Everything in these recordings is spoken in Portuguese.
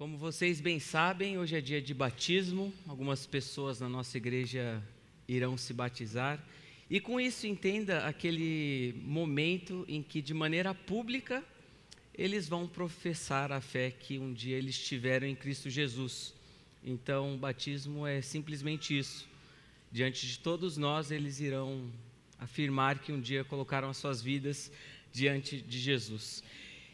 Como vocês bem sabem, hoje é dia de batismo. Algumas pessoas na nossa igreja irão se batizar. E com isso entenda aquele momento em que de maneira pública eles vão professar a fé que um dia eles tiveram em Cristo Jesus. Então o batismo é simplesmente isso. Diante de todos nós eles irão afirmar que um dia colocaram as suas vidas diante de Jesus.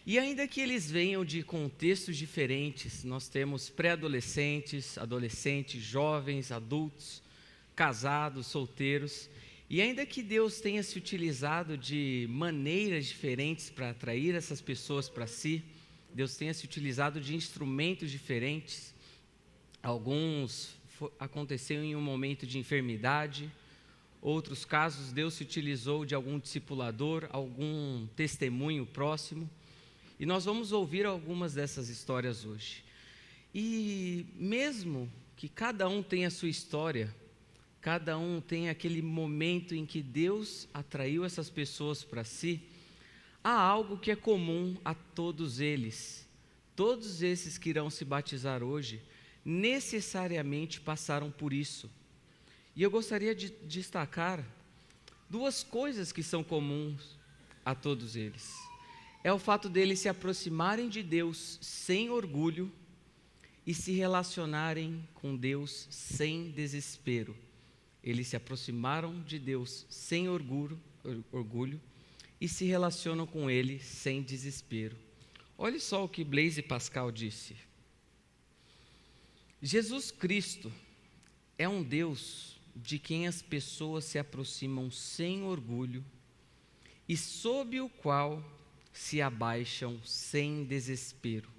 E ainda que eles venham de contextos diferentes, nós temos pré-adolescentes, adolescentes, jovens, adultos, casados, solteiros, e ainda que Deus tenha se utilizado de maneiras diferentes para atrair essas pessoas para si, Deus tenha se utilizado de instrumentos diferentes, alguns aconteceram em um momento de enfermidade, outros casos Deus se utilizou de algum discipulador, algum testemunho próximo. E nós vamos ouvir algumas dessas histórias hoje. E mesmo que cada um tenha a sua história, cada um tenha aquele momento em que Deus atraiu essas pessoas para si, há algo que é comum a todos eles. Todos esses que irão se batizar hoje, necessariamente passaram por isso. E eu gostaria de destacar duas coisas que são comuns a todos eles. É o fato deles se aproximarem de Deus sem orgulho e se relacionarem com Deus sem desespero. Eles se aproximaram de Deus sem orgulho e se relacionam com Ele sem desespero. Olhe só o que Blaise Pascal disse. Jesus Cristo é um Deus de quem as pessoas se aproximam sem orgulho e sob o qual se abaixam sem desespero.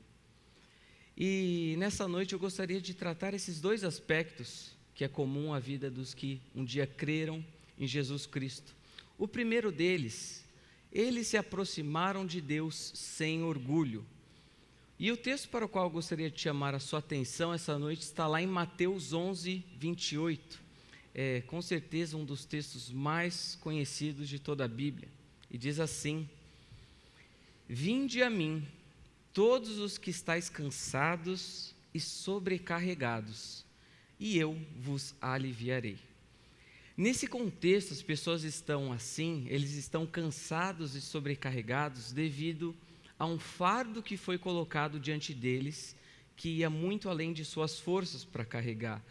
E nessa noite eu gostaria de tratar esses dois aspectos que é comum à vida dos que um dia creram em Jesus Cristo. O primeiro deles, eles se aproximaram de Deus sem orgulho. E o texto para o qual eu gostaria de chamar a sua atenção essa noite está lá em Mateus 11, 28. É com certeza um dos textos mais conhecidos de toda a Bíblia. E diz assim: Vinde a mim, todos os que estáis cansados e sobrecarregados, e eu vos aliviarei. Nesse contexto, as pessoas estão assim, eles estão cansados e sobrecarregados devido a um fardo que foi colocado diante deles, que ia muito além de suas forças para carregar.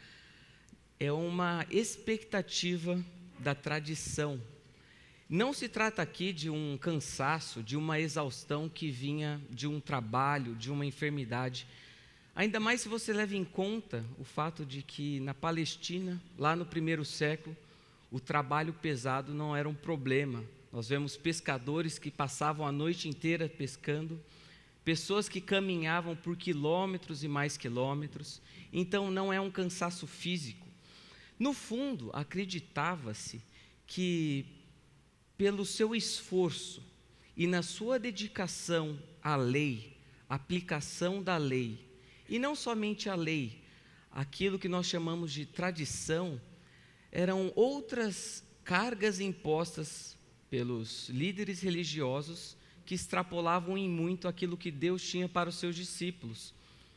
É uma expectativa da tradição. Não se trata aqui de um cansaço, de uma exaustão que vinha de um trabalho, de uma enfermidade. Ainda mais se você leva em conta o fato de que na Palestina, lá no primeiro século, o trabalho pesado não era um problema. Nós vemos pescadores que passavam a noite inteira pescando, pessoas que caminhavam por quilômetros e mais quilômetros. Então não é um cansaço físico. No fundo, acreditava-se que pelo seu esforço e na sua dedicação à lei, aplicação da lei, e não somente a lei, aquilo que nós chamamos de tradição, eram outras cargas impostas pelos líderes religiosos que extrapolavam em muito aquilo que Deus tinha para os seus discípulos.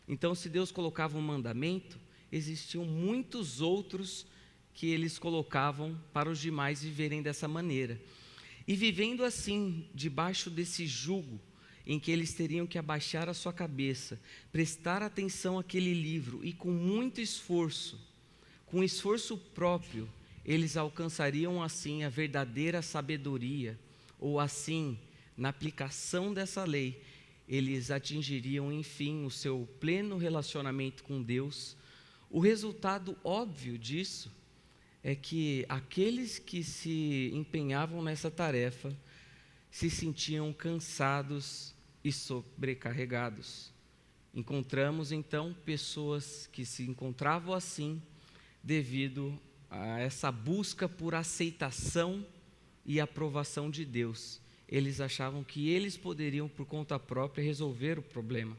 Então, se Deus colocava um mandamento, existiam muitos outros que eles colocavam para os demais viverem dessa maneira. E vivendo assim, debaixo desse jugo, em que eles teriam que abaixar a sua cabeça, prestar atenção àquele livro, e com muito esforço, com esforço próprio, eles alcançariam assim a verdadeira sabedoria, ou assim, na aplicação dessa lei, eles atingiriam enfim o seu pleno relacionamento com Deus. O resultado óbvio disso é que aqueles que se empenhavam nessa tarefa se sentiam cansados e sobrecarregados. Encontramos então pessoas que se encontravam assim devido a essa busca por aceitação e aprovação de Deus. Eles achavam que eles poderiam por conta própria resolver o problema.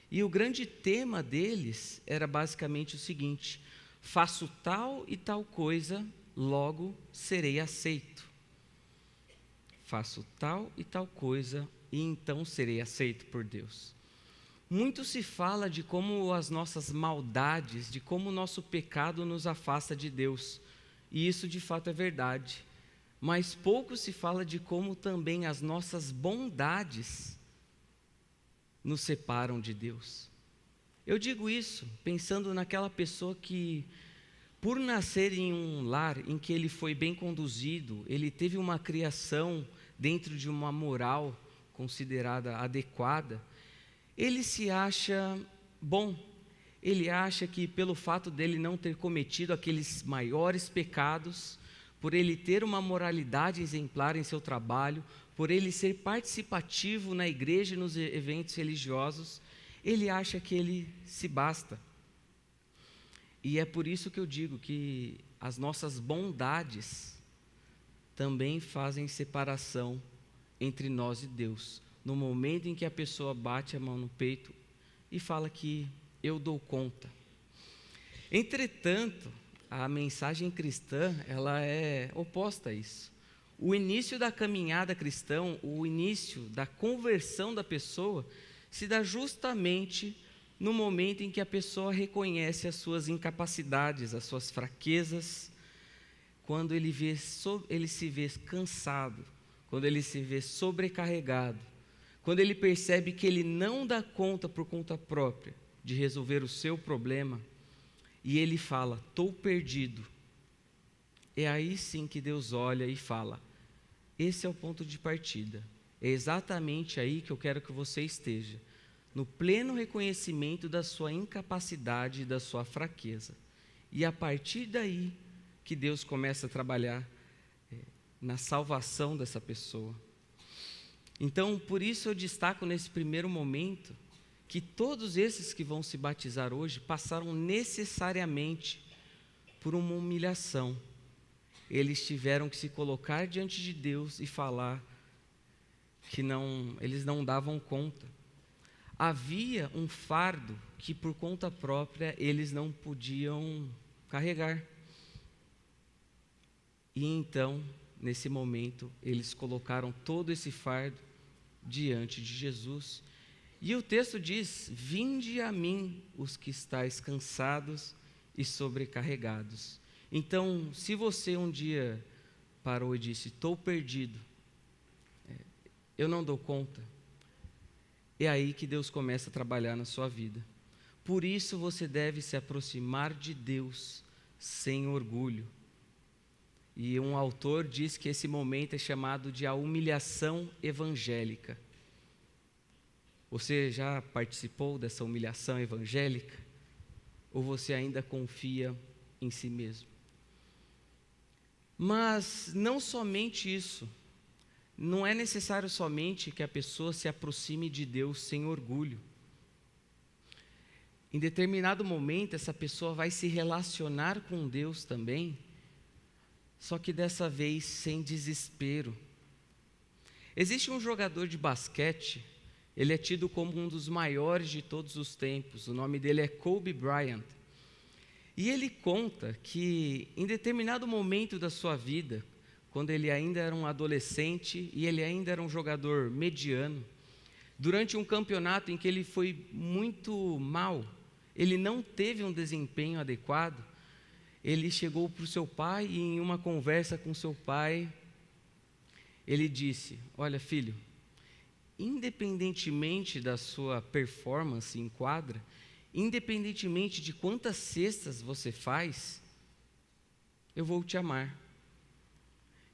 E o grande tema deles era basicamente o seguinte: faço tal e tal coisa, logo serei aceito. Faço tal e tal coisa, e então serei aceito por Deus. Muito se fala de como as nossas maldades, de como o nosso pecado nos afasta de Deus, e isso de fato é verdade. Mas pouco se fala de como também as nossas bondades nos separam de Deus. Eu digo isso pensando naquela pessoa que, por nascer em um lar em que ele foi bem conduzido, ele teve uma criação dentro de uma moral considerada adequada, ele se acha bom. Ele acha que pelo fato dele não ter cometido aqueles maiores pecados, por ele ter uma moralidade exemplar em seu trabalho, por ele ser participativo na igreja e nos eventos religiosos, ele acha que ele se basta. E é por isso que eu digo que as nossas bondades também fazem separação entre nós e Deus. No momento em que a pessoa bate a mão no peito e fala que eu dou conta. Entretanto, a mensagem cristã, ela é oposta a isso. O início da caminhada cristã, o início da conversão da pessoa, se dá justamente no momento em que a pessoa reconhece as suas incapacidades, as suas fraquezas, quando ele se vê cansado, quando ele se vê sobrecarregado, quando ele percebe que ele não dá conta por conta própria de resolver o seu problema, e ele fala, estou perdido. É aí sim que Deus olha e fala, esse é o ponto de partida. É exatamente aí que eu quero que você esteja, no pleno reconhecimento da sua incapacidade e da sua fraqueza. E a partir daí que Deus começa a trabalhar na salvação dessa pessoa. Então, por isso eu destaco nesse primeiro momento que todos esses que vão se batizar hoje passaram necessariamente por uma humilhação. Eles tiveram que se colocar diante de Deus e falar que eles não davam conta. Havia um fardo que por conta própria eles não podiam carregar. E então, nesse momento, eles colocaram todo esse fardo diante de Jesus. E o texto diz, vinde a mim os que estáis cansados e sobrecarregados. Então, se você um dia parou e disse, estou perdido, eu não dou conta, é aí que Deus começa a trabalhar na sua vida. Por isso você deve se aproximar de Deus sem orgulho. E um autor diz que esse momento é chamado de a humilhação evangélica. Você já participou dessa humilhação evangélica? Ou você ainda confia em si mesmo? Mas não somente isso. Não é necessário somente que a pessoa se aproxime de Deus sem orgulho. Em determinado momento, essa pessoa vai se relacionar com Deus também, só que dessa vez sem desespero. Existe um jogador de basquete, ele é tido como um dos maiores de todos os tempos, o nome dele é Kobe Bryant. E ele conta que em determinado momento da sua vida, quando ele ainda era um adolescente e ele ainda era um jogador mediano, durante um campeonato em que ele foi muito mal, ele não teve um desempenho adequado, ele chegou para o seu pai e em uma conversa com seu pai, ele disse, olha filho, independentemente da sua performance em quadra, independentemente de quantas cestas você faz, eu vou te amar.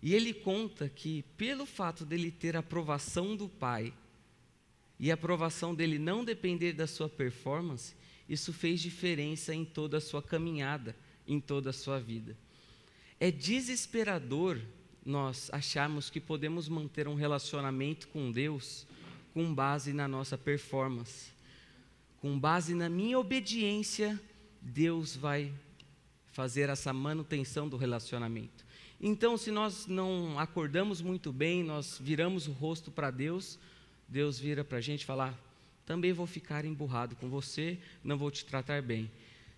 E ele conta que pelo fato dele ter a aprovação do pai e a aprovação dele não depender da sua performance, isso fez diferença em toda a sua caminhada, em toda a sua vida. É desesperador nós acharmos que podemos manter um relacionamento com Deus com base na nossa performance. Com base na minha obediência, Deus vai fazer essa manutenção do relacionamento. Então, se nós não acordamos muito bem, nós viramos o rosto para Deus, Deus vira para a gente e fala, também vou ficar emburrado com você, não vou te tratar bem.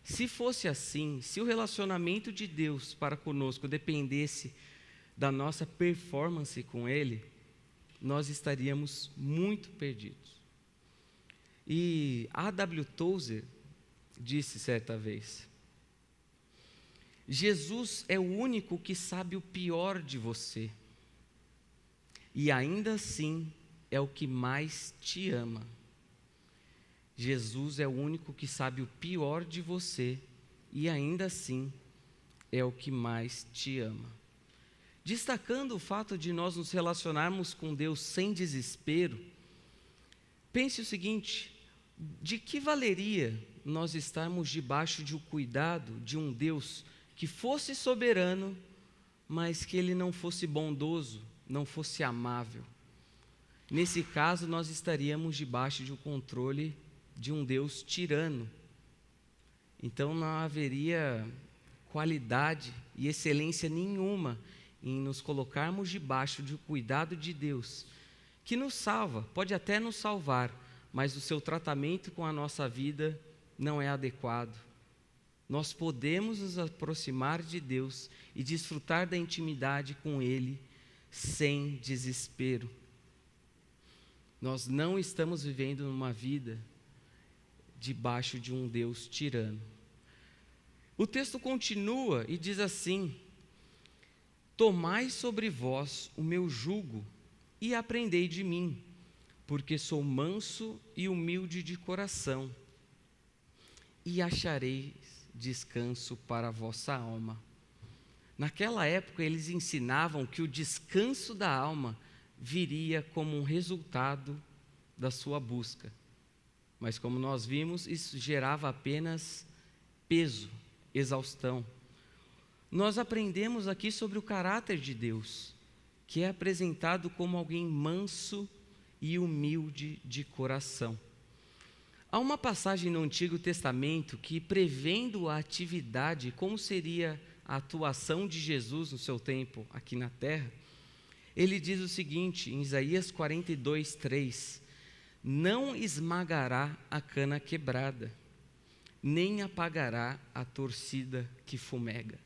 Se fosse assim, se o relacionamento de Deus para conosco dependesse da nossa performance com Ele, nós estaríamos muito perdidos. E A.W. Tozer disse certa vez: Jesus é o único que sabe o pior de você, e ainda assim é o que mais te ama. Jesus é o único que sabe o pior de você, e ainda assim é o que mais te ama. Destacando o fato de nós nos relacionarmos com Deus sem desespero, pense o seguinte: de que valeria nós estarmos debaixo de um cuidado de um Deus que fosse soberano, mas que Ele não fosse bondoso, não fosse amável? Nesse caso, nós estaríamos debaixo de um controle de um Deus tirano. Então não haveria qualidade e excelência nenhuma em nos colocarmos debaixo do cuidado de Deus, que nos salva, pode até nos salvar, mas o seu tratamento com a nossa vida não é adequado. Nós podemos nos aproximar de Deus e desfrutar da intimidade com Ele sem desespero. Nós não estamos vivendo uma vida debaixo de um Deus tirano. O texto continua e diz assim: tomai sobre vós o meu jugo e aprendei de mim, porque sou manso e humilde de coração, e achareis descanso para a vossa alma. Naquela época eles ensinavam que o descanso da alma viria como um resultado da sua busca. Mas como nós vimos, isso gerava apenas peso, exaustão. Nós aprendemos aqui sobre o caráter de Deus, que é apresentado como alguém manso e humilde de coração. Há uma passagem no Antigo Testamento que, prevendo a atividade, como seria a atuação de Jesus no seu tempo aqui na terra, ele diz o seguinte, em Isaías 42:3: não esmagará a cana quebrada, nem apagará a torcida que fumega.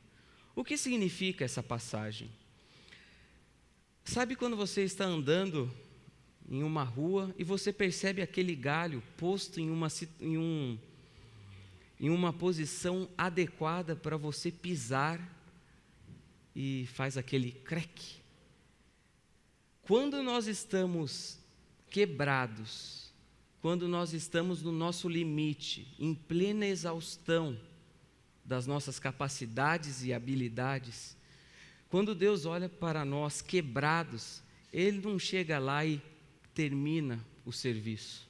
O que significa essa passagem? Sabe quando você está andando em uma rua e você percebe aquele galho posto em uma posição adequada para você pisar e faz aquele creque? Quando nós estamos quebrados, quando nós estamos no nosso limite, em plena exaustão das nossas capacidades e habilidades, quando Deus olha para nós quebrados, Ele não chega lá e termina o serviço.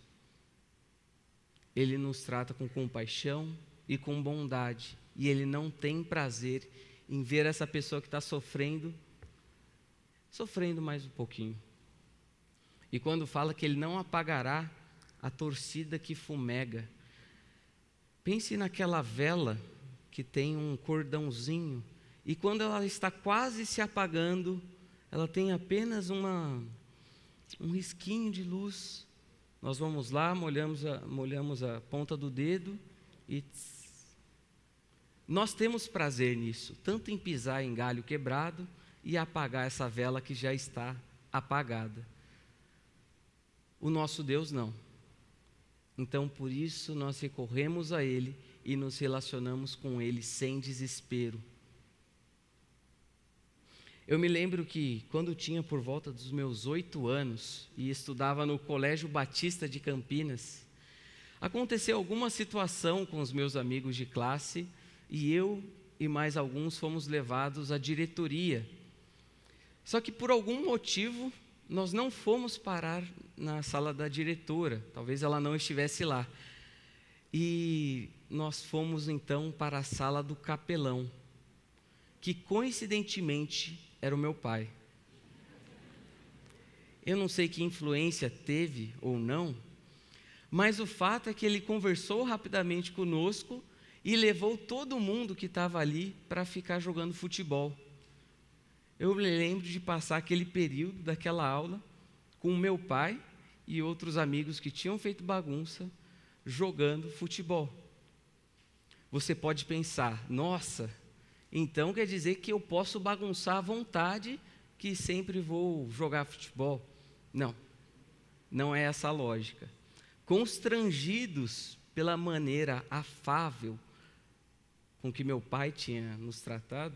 Ele nos trata com compaixão e com bondade, e Ele não tem prazer em ver essa pessoa que está sofrendo mais um pouquinho. E quando fala que Ele não apagará a torcida que fumega, pense naquela vela que tem um cordãozinho, e quando ela está quase se apagando, ela tem apenas um risquinho de luz. Nós vamos lá, molhamos a ponta do dedo e nós temos prazer nisso, tanto em pisar em galho quebrado e apagar essa vela que já está apagada. O nosso Deus não. Então, por isso, nós recorremos a Ele e nos relacionamos com Ele sem desespero. Eu me lembro que, quando tinha por volta dos meus 8 anos e estudava no Colégio Batista de Campinas, aconteceu alguma situação com os meus amigos de classe e eu e mais alguns fomos levados à diretoria. Só que, por algum motivo, nós não fomos parar na sala da diretora, talvez ela não estivesse lá. E nós fomos então para a sala do capelão, que coincidentemente era o meu pai. Eu não sei que influência teve ou não, mas o fato é que ele conversou rapidamente conosco e levou todo mundo que estava ali para ficar jogando futebol. Eu me lembro de passar aquele período daquela aula com o meu pai e outros amigos que tinham feito bagunça jogando futebol. Você pode pensar, nossa, então quer dizer que eu posso bagunçar à vontade, que sempre vou jogar futebol? Não, não é essa a lógica. constrangidos pela maneira afável com que meu pai tinha nos tratado,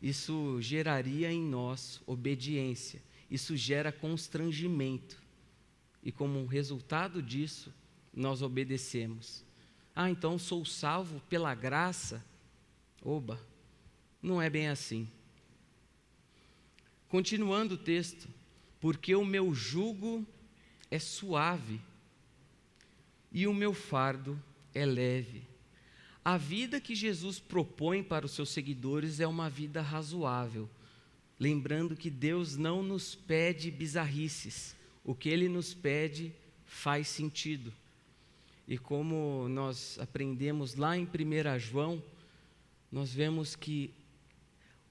isso geraria em nós obediência, isso gera constrangimento, e como resultado disso, nós obedecemos. Então sou salvo pela graça? Oba, não é bem assim. Continuando o texto, porque o meu jugo é suave e o meu fardo é leve. A vida que Jesus propõe para os seus seguidores é uma vida razoável, lembrando que Deus não nos pede bizarrices, o que Ele nos pede faz sentido. E como nós aprendemos lá em 1 João, nós vemos que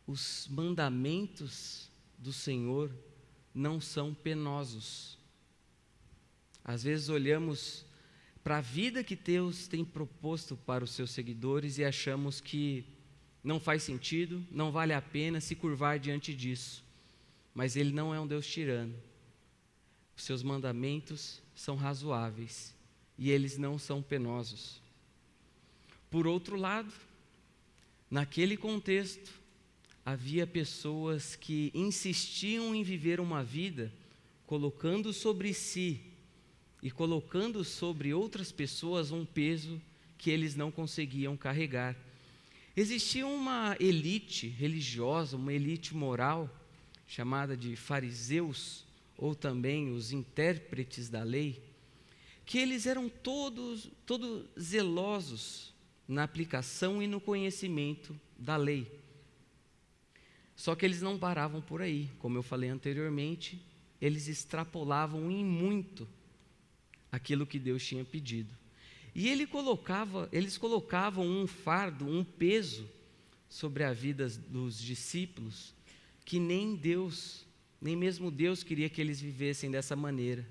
os mandamentos do Senhor não são penosos. Às vezes olhamos para a vida que Deus tem proposto para os seus seguidores e achamos que não faz sentido, não vale a pena se curvar diante disso. Mas Ele não é um Deus tirano. Os seus mandamentos são razoáveis e eles não são penosos. Por outro lado, naquele contexto, havia pessoas que insistiam em viver uma vida colocando sobre si e colocando sobre outras pessoas um peso que eles não conseguiam carregar. Existia uma elite religiosa, uma elite moral, chamada de fariseus, ou também os intérpretes da lei, que eles eram todos zelosos na aplicação e no conhecimento da lei. Só que eles não paravam por aí, como eu falei anteriormente, eles extrapolavam em muito aquilo que Deus tinha pedido. E eles colocavam um fardo, um peso sobre a vida dos discípulos, que nem mesmo Deus queria que eles vivessem dessa maneira.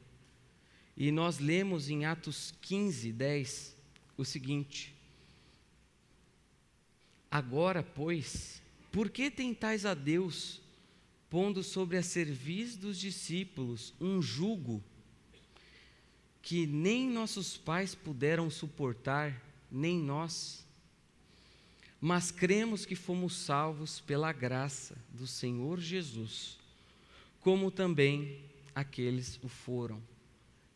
E nós lemos em Atos 15, 10, o seguinte: agora, pois, por que tentais a Deus, pondo sobre a cerviz dos discípulos um jugo que nem nossos pais puderam suportar, nem nós? Mas cremos que fomos salvos pela graça do Senhor Jesus, como também aqueles o foram.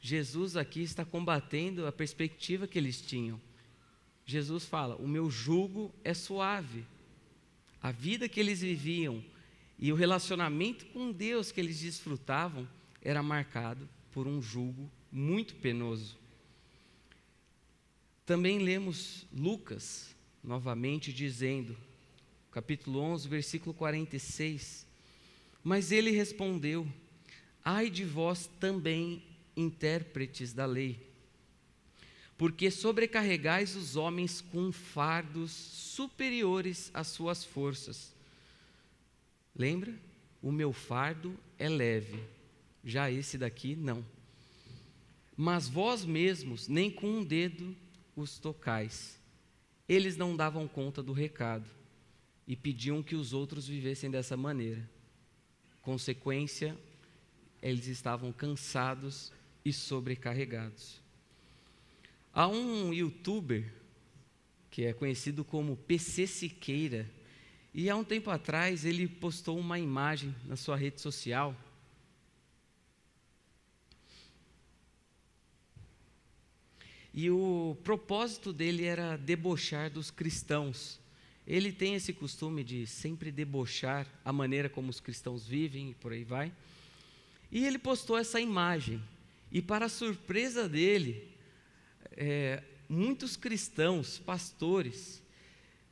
Jesus aqui está combatendo a perspectiva que eles tinham. Jesus fala: o meu jugo é suave. A vida que eles viviam e o relacionamento com Deus que eles desfrutavam era marcado por um jugo muito penoso. Também lemos Lucas, novamente dizendo, capítulo 11, versículo 46, mas ele respondeu: ai de vós também, intérpretes da lei, porque sobrecarregais os homens com fardos superiores às suas forças. Lembra? O meu fardo é leve, já esse daqui não. Mas vós mesmos nem com um dedo os tocais. Eles não davam conta do recado e pediam que os outros vivessem dessa maneira. Consequência, eles estavam cansados e sobrecarregados. Há um youtuber que é conhecido como PC Siqueira, e há um tempo atrás ele postou uma imagem na sua rede social. E o propósito dele era debochar dos cristãos. Ele tem esse costume de sempre debochar a maneira como os cristãos vivem e por aí vai. E ele postou essa imagem. E para a surpresa dele, muitos cristãos, pastores,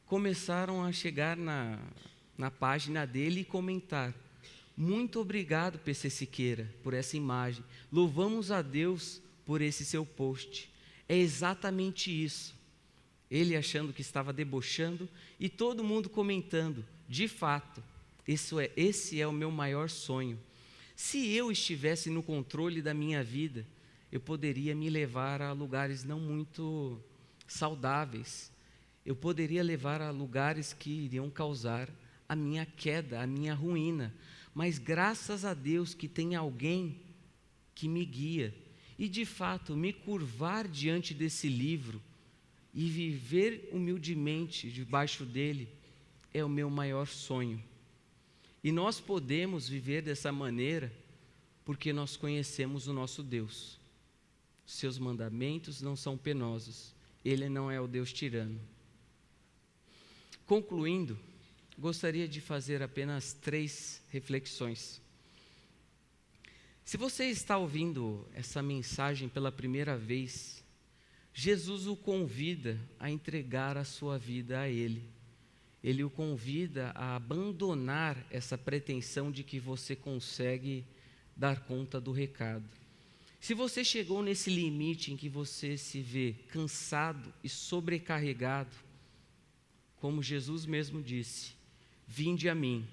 começaram a chegar na página dele e comentar: muito obrigado, PC Siqueira, por essa imagem. Louvamos a Deus por esse seu post. É exatamente isso. Ele achando que estava debochando e todo mundo comentando: de fato, esse é o meu maior sonho. Se eu estivesse no controle da minha vida, eu poderia me levar a lugares não muito saudáveis. Eu poderia levar a lugares que iriam causar a minha queda, a minha ruína. Mas graças a Deus que tem alguém que me guia. e de fato me curvar diante desse livro e viver humildemente debaixo dele é o meu maior sonho. E nós podemos viver dessa maneira porque nós conhecemos o nosso Deus. Seus mandamentos não são penosos. Ele não é o Deus tirano. Concluindo, gostaria de fazer apenas 3 reflexões. Se você está ouvindo essa mensagem pela primeira vez, Jesus o convida a entregar a sua vida a Ele. Ele o convida a abandonar essa pretensão de que você consegue dar conta do recado. Se você chegou nesse limite em que você se vê cansado e sobrecarregado, como Jesus mesmo disse, vinde a mim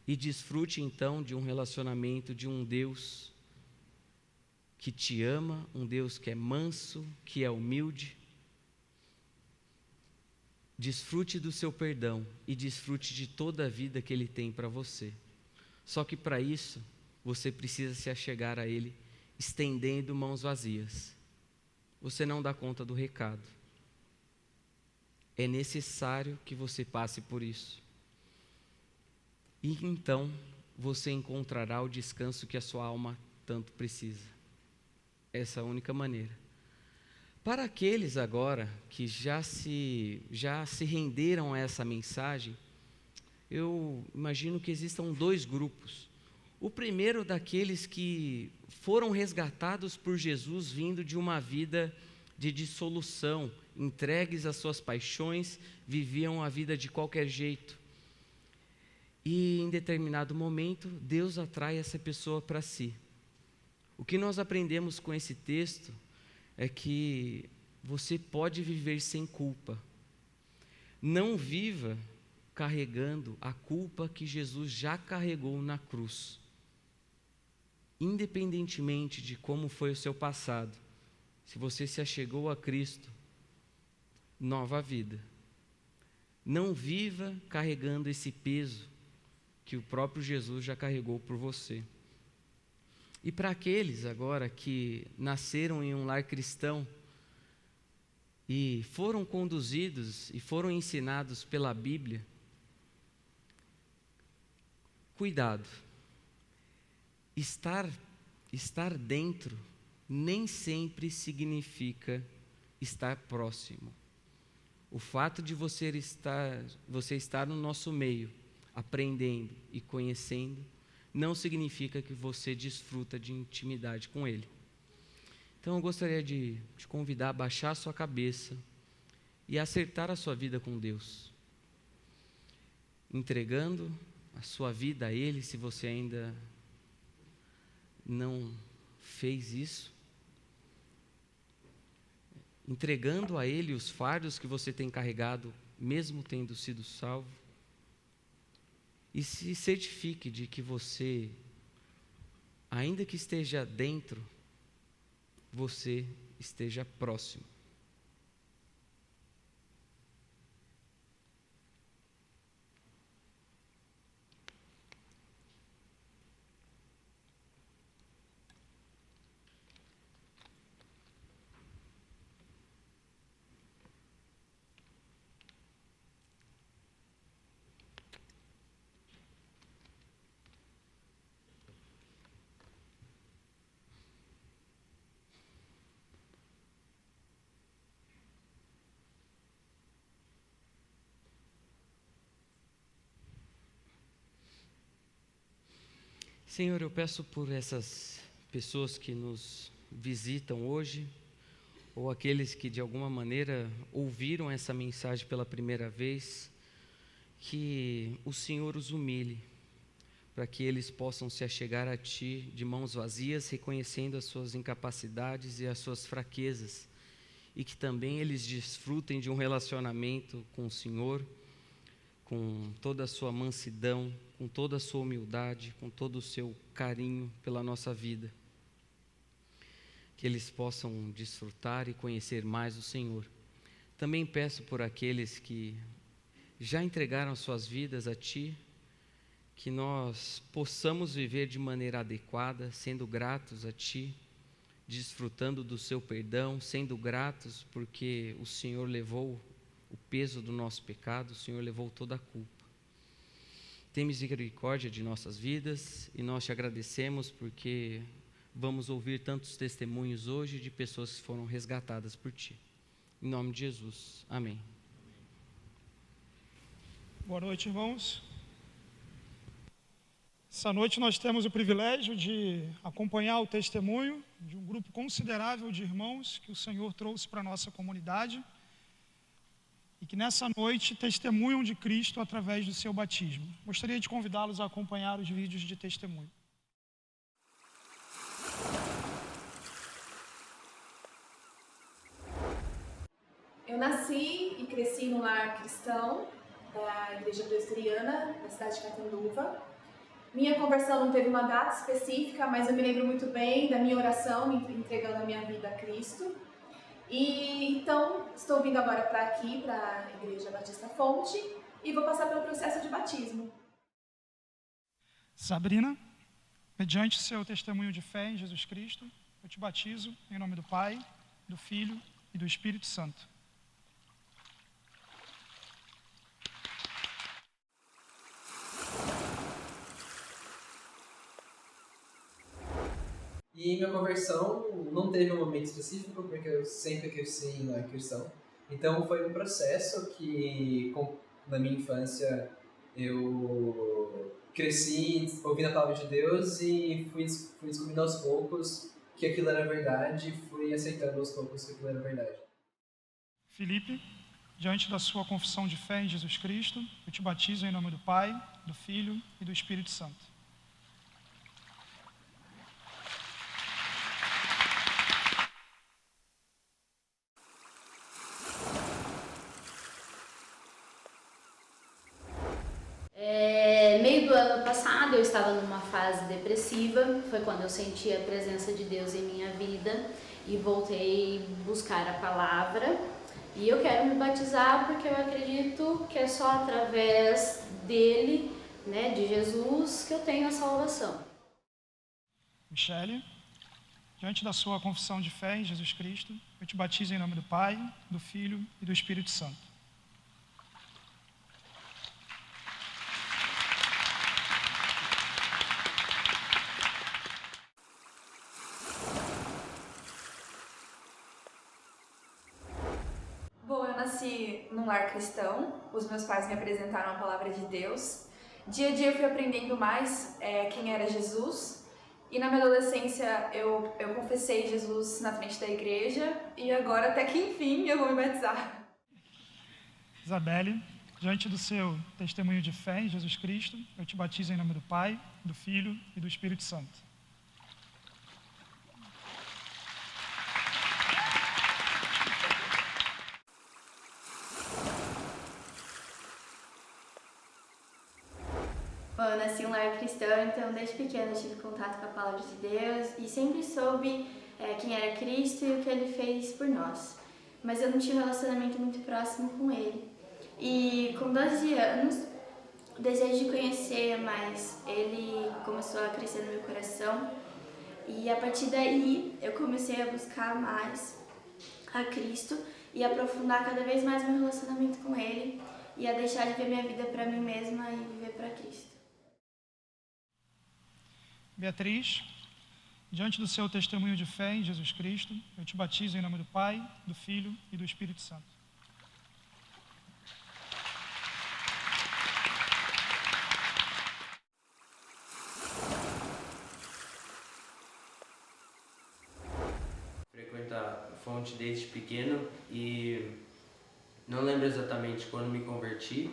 e desfrute então de um relacionamento de um Deus que te ama, um Deus que é manso, que é humilde. Desfrute do seu perdão e desfrute de toda a vida que Ele tem para você. Só que para isso, você precisa se achegar a Ele, estendendo mãos vazias. Você não dá conta do recado. É necessário que você passe por isso. E então, você encontrará o descanso que a sua alma tanto precisa. Essa é a única maneira. Para aqueles agora que já se renderam a essa mensagem, eu imagino que existam 2 grupos. O primeiro daqueles que foram resgatados por Jesus vindo de uma vida de dissolução, entregues às suas paixões, viviam a vida de qualquer jeito. E em determinado momento, Deus atrai essa pessoa para si. O que nós aprendemos com esse texto é que você pode viver sem culpa. Não viva carregando a culpa que Jesus já carregou na cruz. Independentemente de como foi o seu passado, se você se achegou a Cristo, nova vida. Não viva carregando esse peso que o próprio Jesus já carregou por você. E para aqueles agora que nasceram em um lar cristão e foram conduzidos e foram ensinados pela Bíblia, cuidado. Estar dentro nem sempre significa estar próximo. O fato de você estar no nosso meio, aprendendo e conhecendo, não significa que você desfruta de intimidade com Ele. Então eu gostaria de te convidar a baixar a sua cabeça e acertar a sua vida com Deus, entregando a sua vida a Ele, se você ainda não fez isso, entregando a Ele os fardos que você tem carregado, mesmo tendo sido salvo. E se certifique de que você, ainda que esteja dentro, você esteja próximo. Senhor, eu peço por essas pessoas que nos visitam hoje, ou aqueles que de alguma maneira ouviram essa mensagem pela primeira vez, que o Senhor os humilhe, para que eles possam se achegar a Ti de mãos vazias, reconhecendo as suas incapacidades e as suas fraquezas, e que também eles desfrutem de um relacionamento com o Senhor, com toda a sua mansidão, com toda a sua humildade, com todo o seu carinho pela nossa vida. Que eles possam desfrutar e conhecer mais o Senhor. Também peço por aqueles que já entregaram suas vidas a Ti, que nós possamos viver de maneira adequada, sendo gratos a Ti, desfrutando do seu perdão, sendo gratos porque o Senhor levou o peso do nosso pecado, o Senhor levou toda a culpa. Tem misericórdia de nossas vidas e nós te agradecemos porque vamos ouvir tantos testemunhos hoje de pessoas que foram resgatadas por Ti. Em nome de Jesus, amém. Boa noite, irmãos. Essa noite nós temos o privilégio de acompanhar o testemunho de um grupo considerável de irmãos que o Senhor trouxe para a nossa comunidade e que nessa noite testemunham de Cristo através do seu batismo. Gostaria de convidá-los a acompanhar os vídeos de testemunho. Eu nasci e cresci num lar cristão da Igreja Presbiteriana, da cidade de Catanduva. Minha conversão não teve uma data específica, mas eu me lembro muito bem da minha oração, entregando a minha vida a Cristo. E então, estou vindo agora para aqui, para a Igreja Batista Fonte, e vou passar pelo processo de batismo. Sabrina, mediante seu testemunho de fé em Jesus Cristo, eu te batizo em nome do Pai, do Filho e do Espírito Santo. E minha conversão não teve um momento específico, porque eu sempre cresci em lar cristão. Então foi um processo que, na minha infância, eu cresci ouvindo a palavra de Deus e fui descobrindo aos poucos que aquilo era verdade e fui aceitando aos poucos que aquilo era verdade. Felipe, diante da sua confissão de fé em Jesus Cristo, eu te batizo em nome do Pai, do Filho e do Espírito Santo. Meio do ano passado eu estava numa fase depressiva, foi quando eu senti a presença de Deus em minha vida e voltei buscar a palavra. E eu quero me batizar porque eu acredito que é só através dele, né, de Jesus, que eu tenho a salvação. Michele, diante da sua confissão de fé em Jesus Cristo, eu te batizo em nome do Pai, do Filho e do Espírito Santo. Bom, eu nasci num lar cristão, os meus pais me apresentaram a palavra de Deus. Dia a dia eu fui aprendendo mais quem era Jesus. E na minha adolescência eu confessei Jesus na frente da igreja e agora até que enfim eu vou me batizar. Isabelle, diante do seu testemunho de fé em Jesus Cristo, eu te batizo em nome do Pai, do Filho e do Espírito Santo. Bom, eu nasci em um lar cristão, então desde pequena eu tive contato com a palavra de Deus e sempre soube quem era Cristo e o que Ele fez por nós. Mas eu não tinha um relacionamento muito próximo com Ele. E com 12 anos, o desejo de conhecer mais Ele começou a crescer no meu coração. E a partir daí eu comecei a buscar mais a Cristo e aprofundar cada vez mais meu relacionamento com Ele e a deixar de ver minha vida para mim mesma e viver para Cristo. Beatriz, diante do seu testemunho de fé em Jesus Cristo, eu te batizo em nome do Pai, do Filho e do Espírito Santo. Frequento a fonte desde pequeno e não lembro exatamente quando me converti,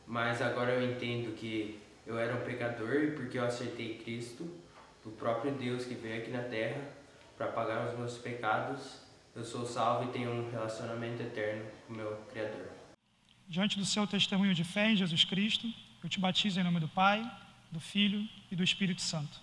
mas agora eu entendo que eu era um pecador e porque eu aceitei Cristo, o próprio Deus que veio aqui na terra para pagar os meus pecados, eu sou salvo e tenho um relacionamento eterno com o meu Criador. Diante do seu testemunho de fé em Jesus Cristo, eu te batizo em nome do Pai, do Filho e do Espírito Santo.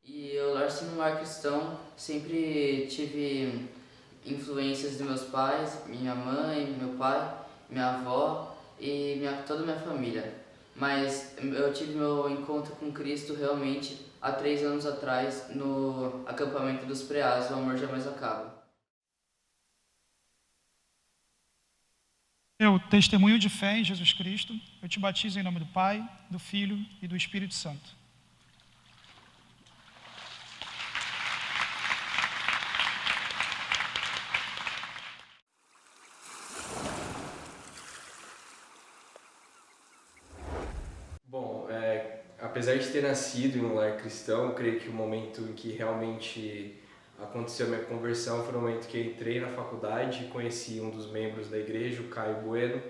E eu nasci num lar cristão, sempre tive influências dos meus pais, minha mãe, meu pai, minha avó e toda a minha família. Mas eu tive meu encontro com Cristo realmente há 3 anos atrás no acampamento dos Preás, O Amor Jamais Acaba. Eu testemunho de fé em Jesus Cristo, eu te batizo em nome do Pai, do Filho e do Espírito Santo. Bom, apesar de ter nascido em um lar cristão, eu creio que o momento em que realmente aconteceu a minha conversão foi o momento que eu entrei na faculdade e conheci um dos membros da igreja, o Caio Bueno,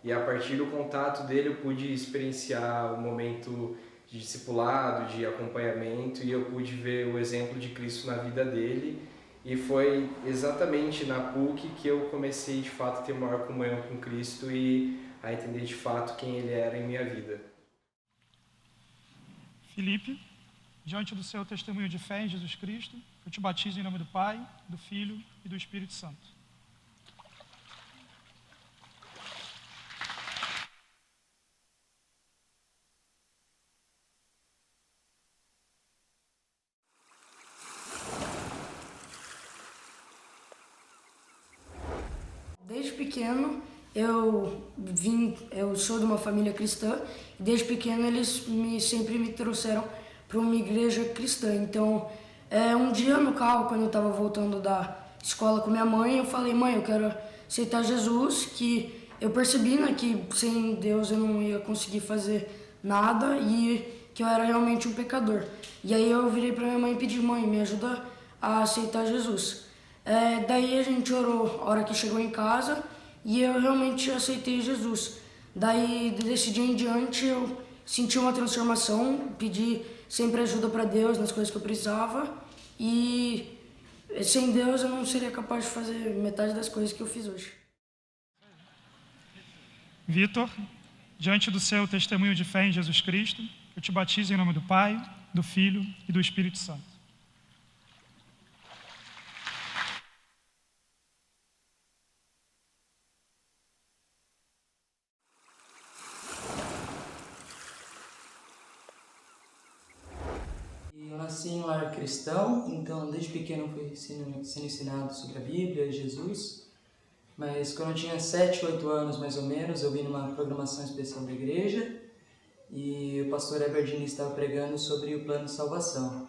e a partir do contato dele eu pude experienciar o momento de discipulado, de acompanhamento, e eu pude ver o exemplo de Cristo na vida dele, e foi exatamente na PUC que eu comecei de fato a ter maior comunhão com Cristo e a entender de fato quem ele era em minha vida. Felipe, diante do seu testemunho de fé em Jesus Cristo, eu te batizo em nome do Pai, do Filho e do Espírito Santo. Desde pequeno eu sou de uma família cristã e desde pequeno eles sempre me trouxeram para uma igreja cristã. Então, um dia no carro, quando eu estava voltando da escola com minha mãe, eu falei: mãe, eu quero aceitar Jesus, que eu percebi, né, que sem Deus eu não ia conseguir fazer nada e que eu era realmente um pecador. E aí eu virei para minha mãe e pedi: mãe, me ajuda a aceitar Jesus. Daí a gente orou a hora que chegou em casa e eu realmente aceitei Jesus. Daí, desse dia em diante, eu senti uma transformação, pedi sempre ajuda para Deus nas coisas que eu precisava e sem Deus eu não seria capaz de fazer metade das coisas que eu fiz hoje. Vitor, diante do seu testemunho de fé em Jesus Cristo, eu te batizo em nome do Pai, do Filho e do Espírito Santo. Eu nasci em um lar cristão, então desde pequeno fui sendo ensinado sobre a Bíblia, Jesus. Mas quando eu tinha 7, 8 anos mais ou menos, eu vim numa programação especial da igreja e o pastor Eberdini estava pregando sobre o plano de salvação.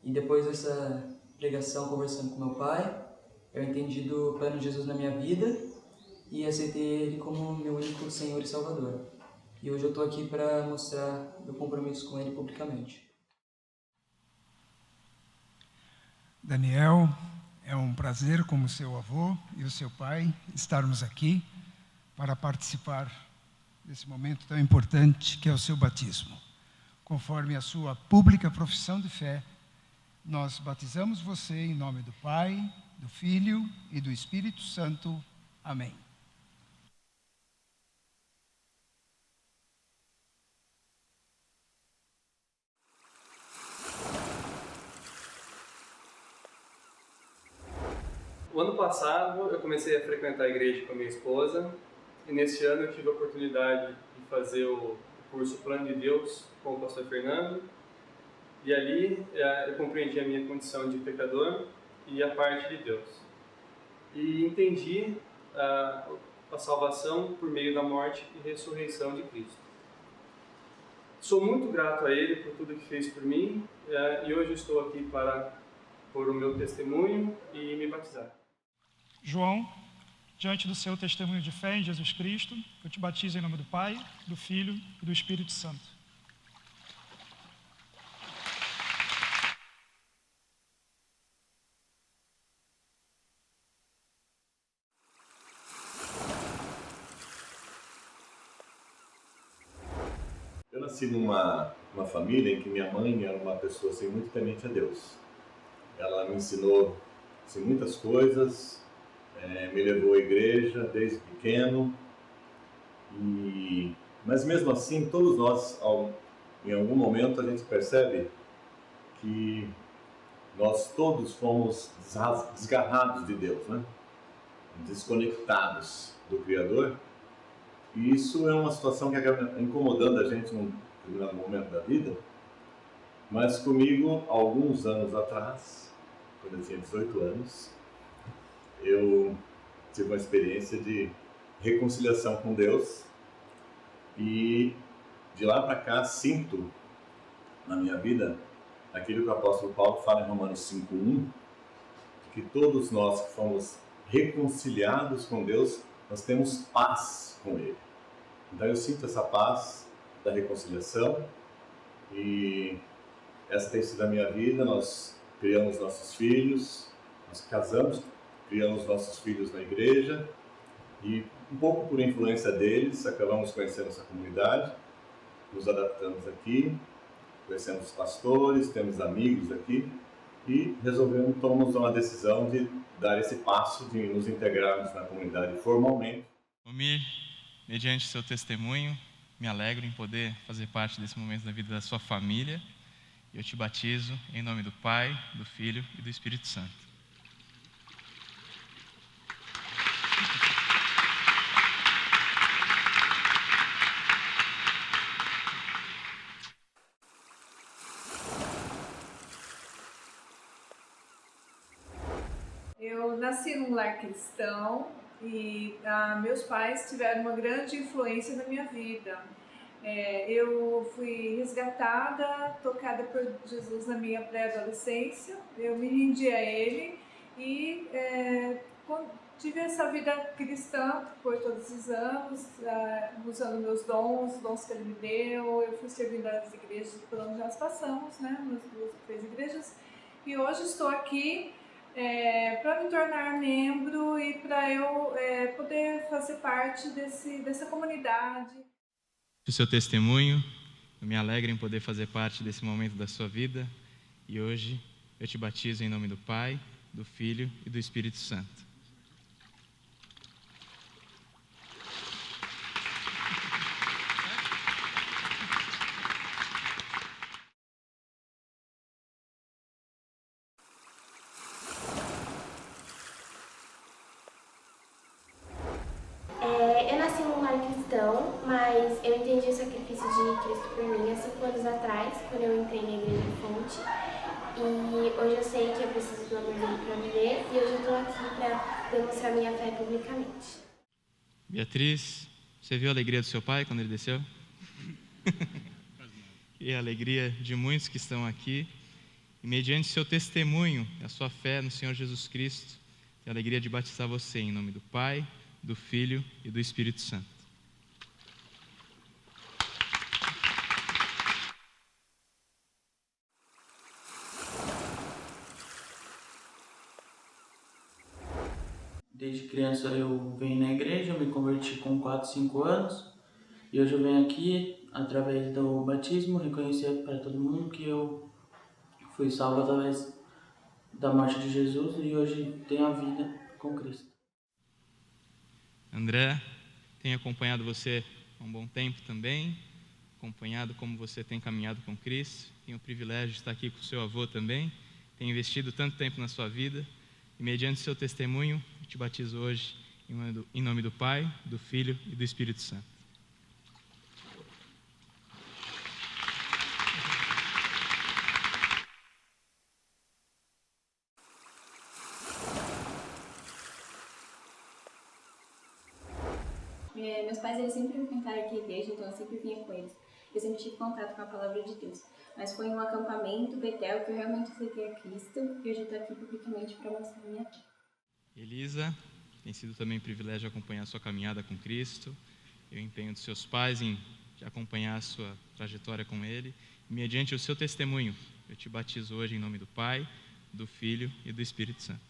E depois dessa pregação, conversando com meu pai, eu entendi do plano de Jesus na minha vida e aceitei ele como meu único Senhor e Salvador. E hoje eu estou aqui para mostrar meu compromisso com ele publicamente. Daniel, é um prazer, como seu avô e o seu pai, estarmos aqui para participar desse momento tão importante que é o seu batismo. Conforme a sua pública profissão de fé, nós batizamos você em nome do Pai, do Filho e do Espírito Santo. Amém. O ano passado eu comecei a frequentar a igreja com a minha esposa e nesse ano eu tive a oportunidade de fazer o curso Plano de Deus com o pastor Fernando e ali eu compreendi a minha condição de pecador e a parte de Deus. E entendi a salvação por meio da morte e ressurreição de Cristo. Sou muito grato a Ele por tudo que fez por mim e hoje estou aqui para pôr o meu testemunho e me batizar. João, diante do seu testemunho de fé em Jesus Cristo, eu te batizo em nome do Pai, do Filho e do Espírito Santo. Eu nasci numa família em que minha mãe era uma pessoa assim, muito temente a Deus. Ela me ensinou assim, muitas coisas, me levou à igreja desde pequeno, mas mesmo assim todos nós, em algum momento, a gente percebe que nós todos fomos desgarrados de Deus, né? Desconectados do Criador. E isso é uma situação que acaba incomodando a gente num determinado momento da vida. Mas comigo, alguns anos atrás, quando eu tinha 18 anos, eu tive uma experiência de reconciliação com Deus. E de lá para cá sinto na minha vida aquilo que o apóstolo Paulo fala em Romanos 5:1, que todos nós que fomos reconciliados com Deus, nós temos paz com Ele. Então eu sinto essa paz da reconciliação e essa tem sido a minha vida. Nós criamos nossos filhos, nós casamos, criamos nossos filhos na igreja e um pouco por influência deles, acabamos conhecendo essa comunidade, nos adaptamos aqui, conhecemos os pastores, temos amigos aqui e tomamos uma decisão de dar esse passo de nos integrarmos na comunidade formalmente. Omir, mediante seu testemunho, me alegro em poder fazer parte desse momento da vida da sua família. Eu te batizo em nome do Pai, do Filho e do Espírito Santo. Eu nasci num lar cristão e meus pais tiveram uma grande influência na minha vida. Eu fui resgatada, tocada por Jesus na minha pré-adolescência. Eu me rendi a Ele e tive essa vida cristã por todos os anos, usando meus dons, os dons que Ele me deu. Eu fui servindo as igrejas por onde nós passamos, né, nas 2 ou 3 igrejas. E hoje estou aqui para me tornar membro e para eu poder fazer parte dessa comunidade. O seu testemunho, eu me alegro em poder fazer parte desse momento da sua vida e hoje eu te batizo em nome do Pai, do Filho e do Espírito Santo. Eu nasci num lar cristão, mas eu entendi o sacrifício de Cristo por mim há 5 anos atrás, quando eu entrei na Igreja Fonte. E hoje eu sei que eu preciso do amor dele para viver e hoje eu estou aqui para demonstrar minha fé publicamente. Beatriz, você viu a alegria do seu pai quando ele desceu? E a alegria de muitos que estão aqui. E mediante seu testemunho, a sua fé no Senhor Jesus Cristo, tenho a alegria de batizar você em nome do Pai, do Filho e do Espírito Santo. Desde criança eu venho na igreja, eu me converti com 4, 5 anos e hoje eu venho aqui, através do batismo, reconhecer para todo mundo que eu fui salvo através da morte de Jesus e hoje tenho a vida com Cristo. André, tenho acompanhado você há um bom tempo também, acompanhado como você tem caminhado com Cristo. Tenho o privilégio de estar aqui com o seu avô também, tenho investido tanto tempo na sua vida e mediante seu testemunho, eu te batizo hoje em nome do Pai, do Filho e do Espírito Santo. Meus pais eles sempre frequentaram aqui a igreja, então eu sempre vinha com eles. Eu sempre tive contato com a palavra de Deus. Mas foi em um acampamento, Betel, que eu realmente aceitei a Cristo e hoje eu estou aqui publicamente para mostrar minha fé. Elisa, tem sido também um privilégio acompanhar a sua caminhada com Cristo. Eu empenho dos seus pais em acompanhar a sua trajetória com Ele. E mediante o seu testemunho, eu te batizo hoje em nome do Pai, do Filho e do Espírito Santo.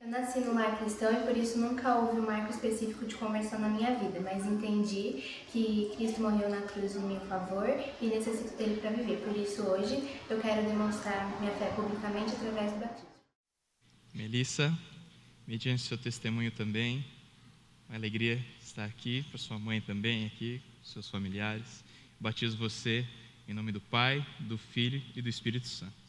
Eu nasci num lar cristão e por isso nunca houve um marco específico de conversão na minha vida, mas entendi que Cristo morreu na cruz em meu favor e necessito dele para viver. Por isso hoje eu quero demonstrar minha fé publicamente através do batismo. Melissa, mediante seu testemunho também, uma alegria estar aqui, para sua mãe também aqui, seus familiares. Batizo você em nome do Pai, do Filho e do Espírito Santo.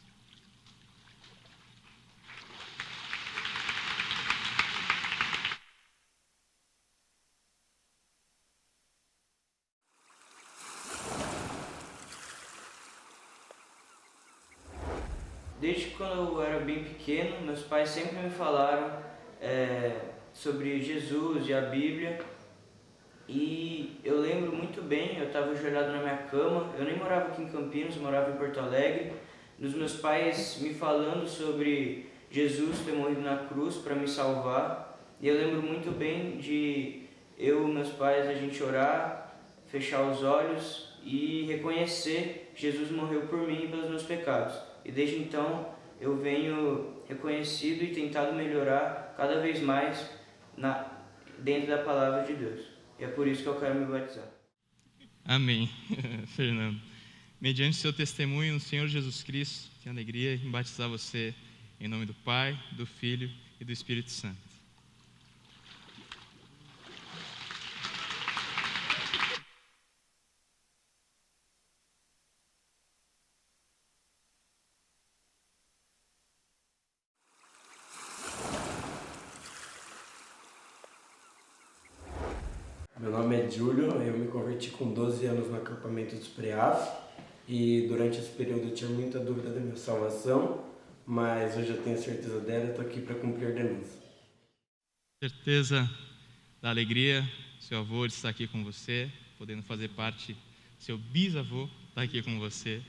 Desde quando eu era bem pequeno, meus pais sempre me falaram sobre Jesus e a Bíblia. E eu lembro muito bem, eu estava ajoelhado na minha cama, eu nem morava aqui em Campinas, eu morava em Porto Alegre, dos meus pais me falando sobre Jesus ter morrido na cruz para me salvar. E eu lembro muito bem de eu e meus pais, a gente orar, fechar os olhos e reconhecer que Jesus morreu por mim e pelos meus pecados. E desde então eu venho reconhecido e tentado melhorar cada vez mais dentro da palavra de Deus. E é por isso que eu quero me batizar. Amém, Fernando. Mediante seu testemunho no Senhor Jesus Cristo, tenho alegria em batizar você em nome do Pai, do Filho e do Espírito Santo. Meu nome é Júlio, eu me converti com 12 anos no acampamento dos Preaf e durante esse período eu tinha muita dúvida da minha salvação, mas hoje eu tenho certeza dela e estou aqui para cumprir a ordenança. Certeza da alegria, seu avô está aqui com você, podendo fazer parte, seu bisavô está aqui com você.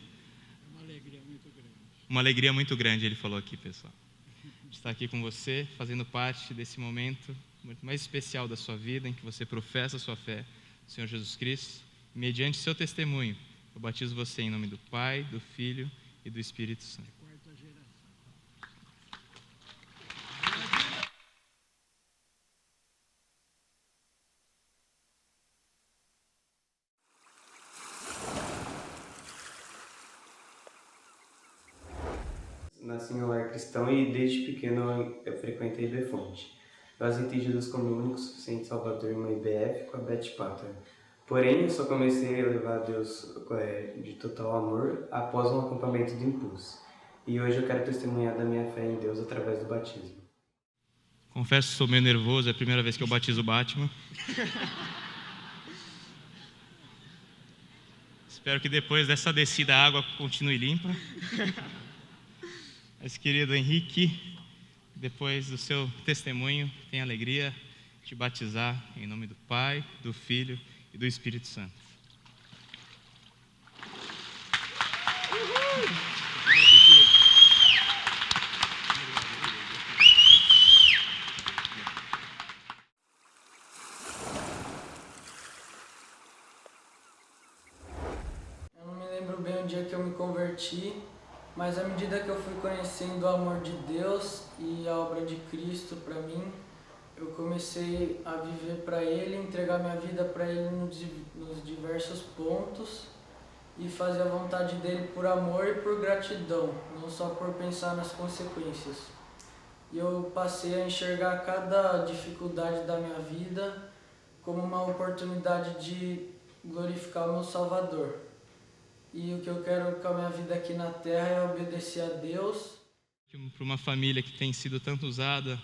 Uma alegria muito grande. Uma alegria muito grande, ele falou aqui, pessoal. Está aqui com você, fazendo parte desse momento muito mais especial da sua vida, em que você professa a sua fé no Senhor Jesus Cristo. E mediante seu testemunho, eu batizo você em nome do Pai, do Filho e do Espírito Santo. Quarta geração. Nasci em um lar cristão e desde pequeno eu frequentei Befonte. Eu aceitei Jesus como meu único suficiente Salvador em uma IBF com a Beth Pátria. Porém, eu só comecei a levar a Deus de total amor após um acampamento de impulso. E hoje eu quero testemunhar da minha fé em Deus através do batismo. Confesso que sou meio nervoso, é a primeira vez que eu batizo o Batman. Espero que depois dessa descida a água continue limpa. Mas, querido Henrique, depois do seu testemunho, tenho a alegria de te batizar em nome do Pai, do Filho e do Espírito Santo. Eu não me lembro bem o dia que eu me converti, mas à medida que eu fui conhecendo o amor de Deus e a obra de Cristo para mim, eu comecei a viver para Ele, entregar minha vida para Ele nos diversos pontos e fazer a vontade dEle por amor e por gratidão, não só por pensar nas consequências. E eu passei a enxergar cada dificuldade da minha vida como uma oportunidade de glorificar o meu Salvador. E o que eu quero com a minha vida aqui na Terra é obedecer a Deus. Para uma família que tem sido tanto usada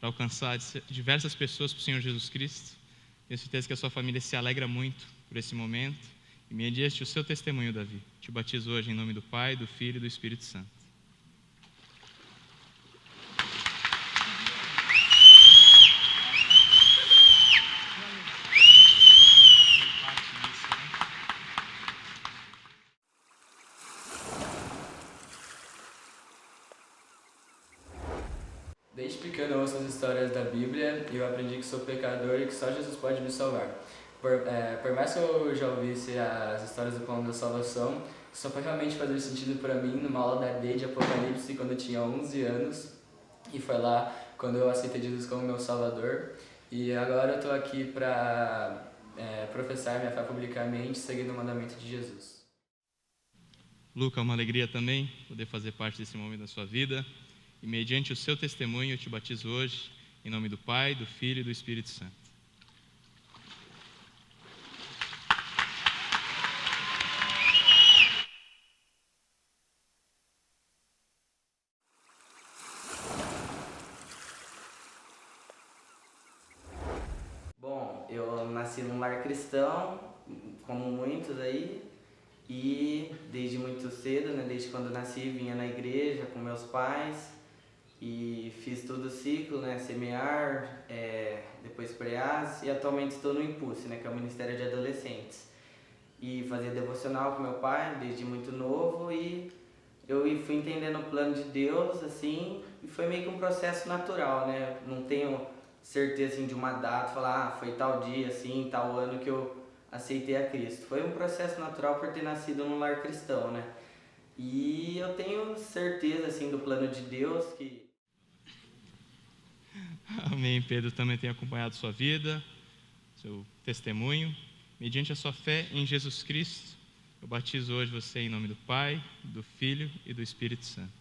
para alcançar diversas pessoas para o Senhor Jesus Cristo, tenho certeza que a sua família se alegra muito por esse momento. E mediante o seu testemunho, Davi, te batizo hoje em nome do Pai, do Filho e do Espírito Santo. Desde pequeno eu ouço as histórias da Bíblia e eu aprendi que sou pecador e que só Jesus pode me salvar. Por mais que eu já ouvisse as histórias do plano da salvação, só foi realmente fazer sentido para mim numa aula da D de Apocalipse quando eu tinha 11 anos. E foi lá quando eu aceitei Jesus como meu Salvador. E agora eu estou aqui para professar minha fé publicamente, seguindo o mandamento de Jesus. Luca, uma alegria também poder fazer parte desse momento da sua vida. E mediante o seu testemunho, eu te batizo hoje, Em nome do Pai, do Filho e do Espírito Santo. Bom, eu nasci num lar cristão, como muitos aí, e desde muito cedo, né, desde quando eu nasci, vinha na igreja com meus pais e fiz todo o ciclo, né, semear, depois preás, e atualmente estou no Impulse, né, que é o Ministério de Adolescentes. E fazia devocional com meu pai desde muito novo, e eu fui entendendo o plano de Deus, assim, e foi meio que um processo natural, né, não tenho certeza assim, de uma data, falar, foi tal dia, assim, tal ano que eu aceitei a Cristo. Foi um processo natural por ter nascido num lar cristão, né? E eu tenho certeza, assim, do plano de Deus que... Amém. Pedro também tem acompanhado sua vida, seu testemunho. Mediante a sua fé em Jesus Cristo, eu batizo hoje você em nome do Pai, do Filho e do Espírito Santo.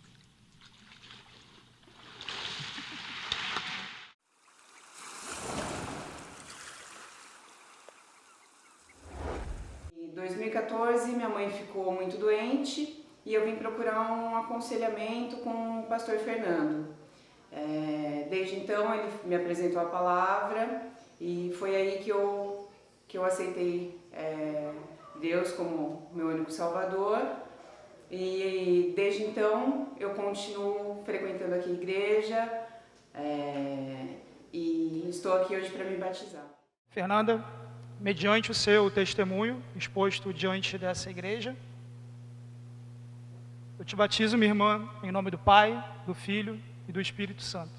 Em 2014, minha mãe ficou muito doente e eu vim procurar um aconselhamento com o pastor Fernando. Desde então, ele me apresentou a palavra e foi aí que eu aceitei Deus como meu único Salvador. E desde então, eu continuo frequentando aqui a igreja e estou aqui hoje para me batizar. Fernanda, mediante o seu testemunho exposto diante dessa igreja, eu te batizo, minha irmã, em nome do Pai, do Filho e do Espírito Santo.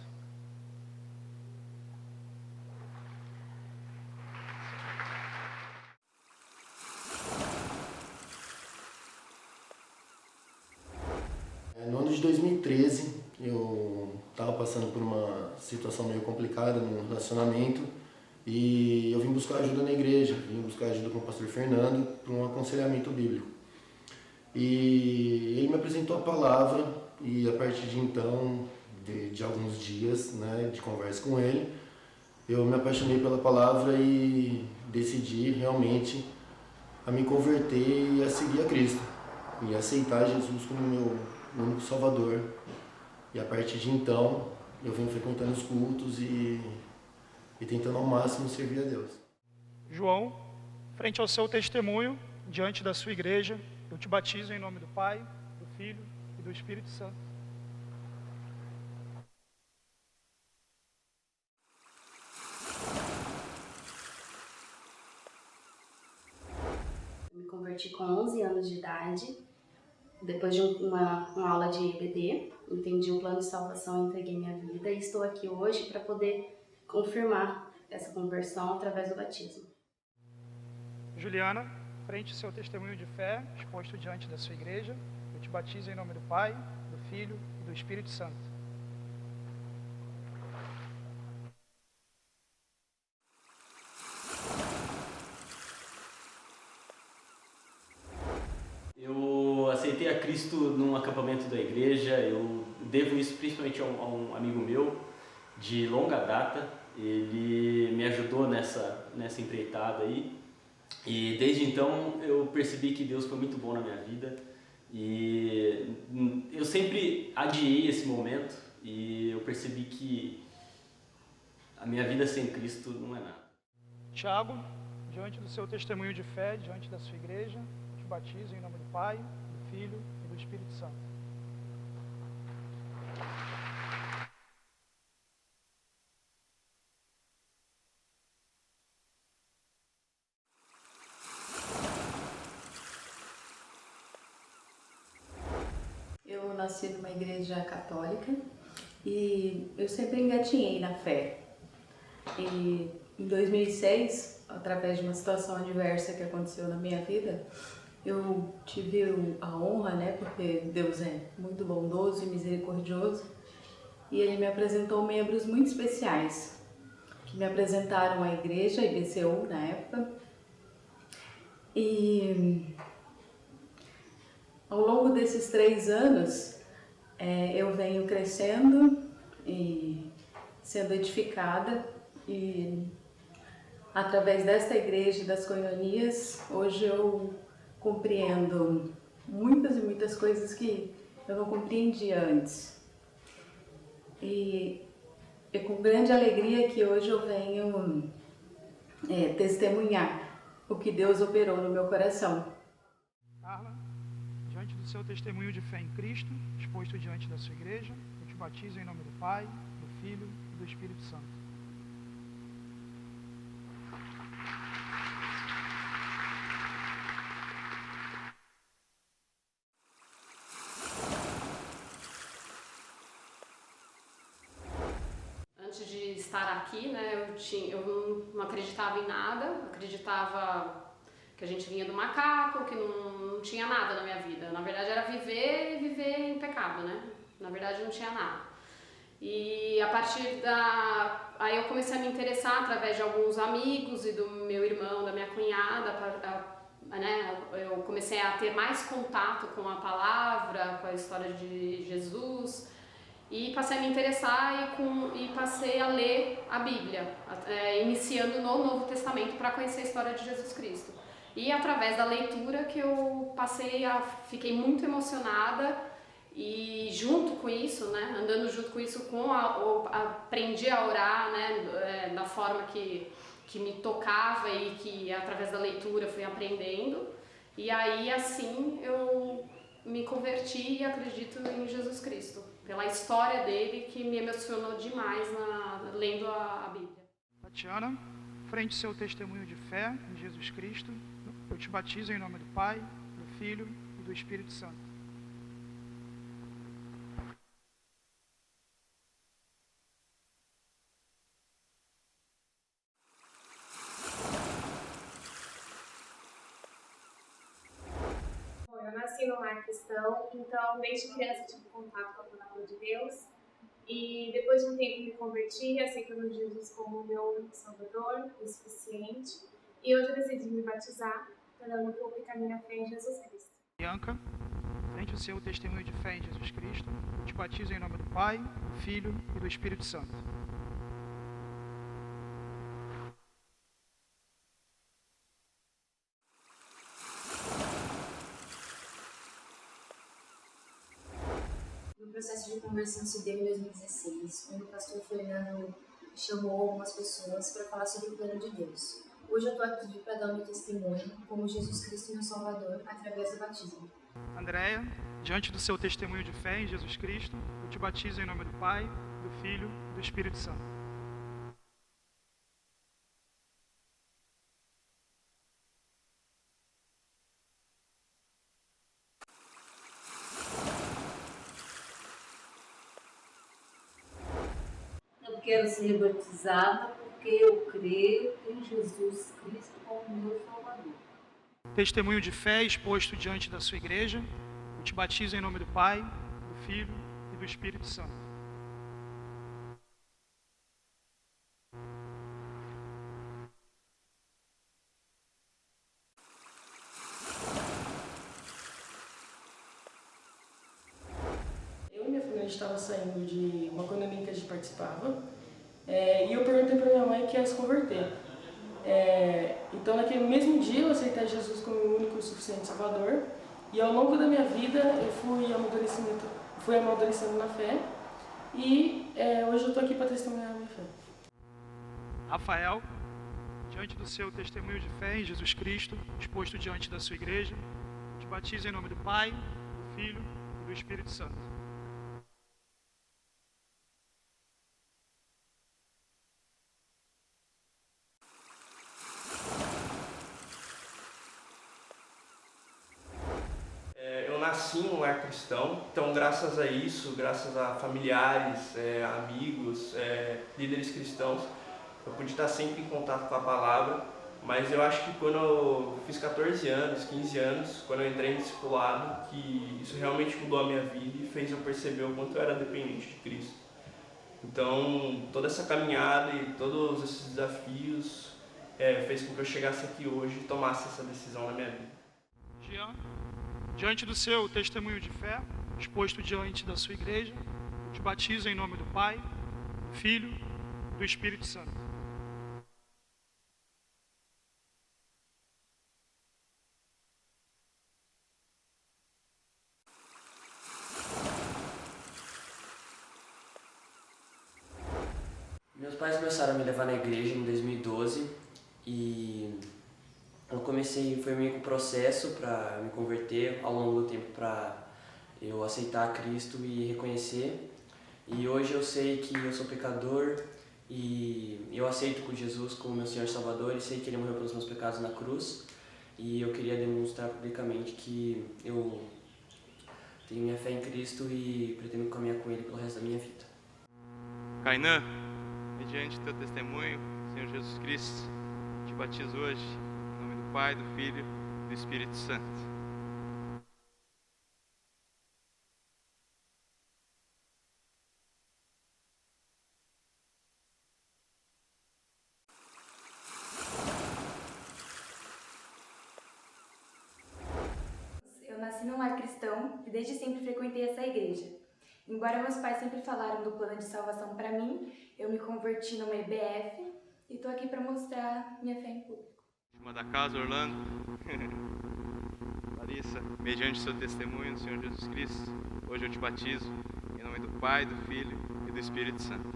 No ano de 2013, eu estava passando por uma situação meio complicada no relacionamento e eu vim buscar ajuda na igreja, vim buscar ajuda com o pastor Fernando para um aconselhamento bíblico. E ele me apresentou a palavra e a partir de então, de alguns dias, né, de conversa com ele, eu me apaixonei pela palavra e decidi realmente a me converter e a seguir a Cristo e aceitar Jesus como meu único Salvador. E a partir de então, eu venho frequentando os cultos e tentando ao máximo servir a Deus. João, frente ao seu testemunho, diante da sua igreja, eu te batizo em nome do Pai, do Filho e do Espírito Santo. Eu me converti com 11 anos de idade, depois de uma aula de EBD, entendi o plano de salvação, entreguei minha vida e estou aqui hoje para poder confirmar essa conversão através do batismo. Juliana, frente ao seu testemunho de fé, exposto diante da sua igreja, eu te batizo em nome do Pai, do Filho e do Espírito Santo. Eu aceitei a Cristo num acampamento da igreja, eu devo isso principalmente a um amigo meu de longa data. Ele me ajudou nessa empreitada aí e desde então eu percebi que Deus foi muito bom na minha vida e eu sempre adiei esse momento e eu percebi que a minha vida sem Cristo não é nada. Tiago, diante do seu testemunho de fé, diante da sua igreja, eu te batizo em nome do Pai, do Filho e do Espírito Santo. Eu nasci numa igreja católica e eu sempre engatinhei na fé. E em 2006, através de uma situação adversa que aconteceu na minha vida, eu tive a honra, né, porque Deus é muito bondoso e misericordioso, e Ele me apresentou membros muito especiais, que me apresentaram à igreja, a IBCU na época, e ao longo desses 3 anos, eu venho crescendo e sendo edificada e através desta igreja e das coinonias, hoje eu compreendo muitas e muitas coisas que eu não compreendia antes. E é com grande alegria que hoje eu venho testemunhar o que Deus operou no meu coração. Carla, diante do seu testemunho de fé em Cristo, exposto diante da sua igreja, eu te batizo em nome do Pai, do Filho e do Espírito Santo. Antes de estar aqui, né, eu não acreditava em nada, acreditava que a gente vinha do macaco, que não tinha nada na minha vida. Na verdade era viver e viver em pecado, né? Na verdade não tinha nada. E a partir aí eu comecei a me interessar através de alguns amigos e do meu irmão, da minha cunhada, né? Eu comecei a ter mais contato com a palavra, com a história de Jesus. E passei a me interessar e passei a ler a Bíblia, iniciando no Novo Testamento para conhecer a história de Jesus Cristo. E através da leitura que eu fiquei muito emocionada e junto com isso, né, andando junto com isso, aprendi a orar, né, da forma que me tocava e que através da leitura fui aprendendo. E aí assim eu me converti e acredito em Jesus Cristo, pela história dele que me emocionou demais lendo a Bíblia. Tatiana, frente ao seu testemunho de fé em Jesus Cristo, eu te batizo em nome do Pai, do Filho e do Espírito Santo. Bom, eu nasci num lar cristão, então desde criança tive contato com a palavra de Deus. E depois de um tempo me converti, aceitando Jesus como meu único salvador, o suficiente. E hoje eu decidi me batizar, tornando pública a minha fé em Jesus Cristo. Bianca, frente ao seu testemunho de fé em Jesus Cristo, eu te batizo em nome do Pai, do Filho e do Espírito Santo. O processo de conversão se deu em 2016, quando o pastor Fernando chamou algumas pessoas para falar sobre o plano de Deus. Hoje eu estou aqui para dar o meu testemunho como Jesus Cristo meu Salvador através do batismo. Andréia, diante do seu testemunho de fé em Jesus Cristo, eu te batizo em nome do Pai, do Filho e do Espírito Santo. Eu quero ser batizada porque eu creio em Jesus Cristo como meu Salvador. Testemunho de fé exposto diante da sua igreja, eu te batizo em nome do Pai, do Filho e do Espírito Santo. Eu e minha família estava saindo de uma economia que a gente participava, e eu perguntei para minha mãe que ia se converter. Então, naquele mesmo dia, eu aceitei Jesus como o único e suficiente Salvador, e ao longo da minha vida eu fui amadurecendo na fé, e hoje eu estou aqui para testemunhar a minha fé. Rafael, diante do seu testemunho de fé em Jesus Cristo, exposto diante da sua igreja, eu te batizo em nome do Pai, do Filho e do Espírito Santo. Eu nasci em um lar cristão, então graças a isso, graças a familiares, amigos, líderes cristãos, eu pude estar sempre em contato com a palavra, mas eu acho que quando eu fiz 14 anos, 15 anos, quando eu entrei no discipulado, que isso realmente mudou a minha vida e fez eu perceber o quanto eu era dependente de Cristo. Então, toda essa caminhada e todos esses desafios fez com que eu chegasse aqui hoje e tomasse essa decisão na minha vida. Jean, diante do seu testemunho de fé, exposto diante da sua igreja, eu te batizo em nome do Pai, do Filho do Espírito Santo. Meus pais começaram a me levar na igreja em 2012 e eu foi meio que um processo para me converter ao longo do tempo, para eu aceitar Cristo e reconhecer. E hoje eu sei que eu sou pecador e eu aceito com Jesus como meu Senhor e Salvador e sei que Ele morreu pelos meus pecados na cruz. E eu queria demonstrar publicamente que eu tenho minha fé em Cristo e pretendo caminhar com Ele pelo resto da minha vida. Kainan, mediante teu testemunho, Senhor Jesus Cristo, te batizo hoje, em nome do Pai, do Filho e do Espírito Santo. Eu nasci num lar cristão e desde sempre frequentei essa igreja. Embora meus pais sempre falaram do plano de salvação para mim, eu me converti numa EBF e tô aqui para mostrar minha fé em público. Irmã da casa, Orlando. Larissa, mediante seu testemunho, Senhor Jesus Cristo, hoje eu te batizo, em nome do Pai, do Filho e do Espírito Santo.